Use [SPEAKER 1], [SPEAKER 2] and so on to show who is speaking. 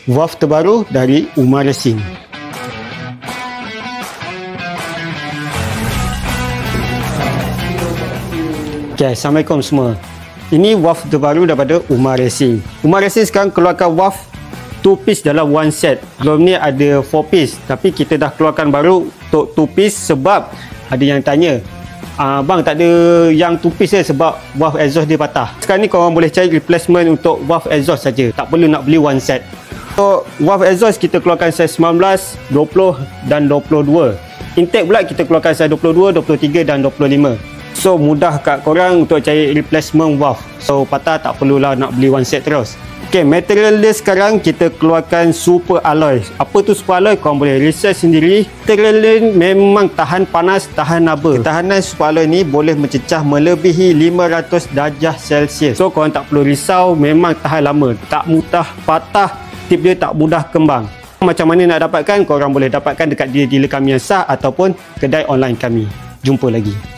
[SPEAKER 1] valve terbaru dari Umar Racing. Okay, Assalamualaikum semua. Ini valve terbaru daripada Umar Racing. Umar Racing sekarang keluarkan valve 2 piece dalam one set. Sebelum ni ada 4 piece, tapi kita dah keluarkan baru untuk 2 piece sebab ada yang tanya, bang tak ada yang 2 piece sebab valve exhaust dia patah. Sekarang ni korang boleh cari replacement untuk valve exhaust saja, tak perlu nak beli one set. Untuk valve exhaust kita keluarkan saiz 19, 20 dan 22. Intake pula kita keluarkan saiz 22, 23 dan 25. So mudah kat korang untuk cari replacement valve. So patah tak perlulah nak beli one set terus. Okay, material dia sekarang kita keluarkan super alloy. Apa tu super alloy? Korang boleh research sendiri. Material dia memang tahan panas, tahan haba. Ketahanan super alloy ni boleh mencecah melebihi 500 darjah Celsius. So korang tak perlu risau, memang tahan lama. Tak mudah patah, tip dia tak mudah kembang. Macam mana nak dapatkan? Korang boleh dapatkan dekat dealer kami yang sah ataupun kedai online kami. Jumpa lagi.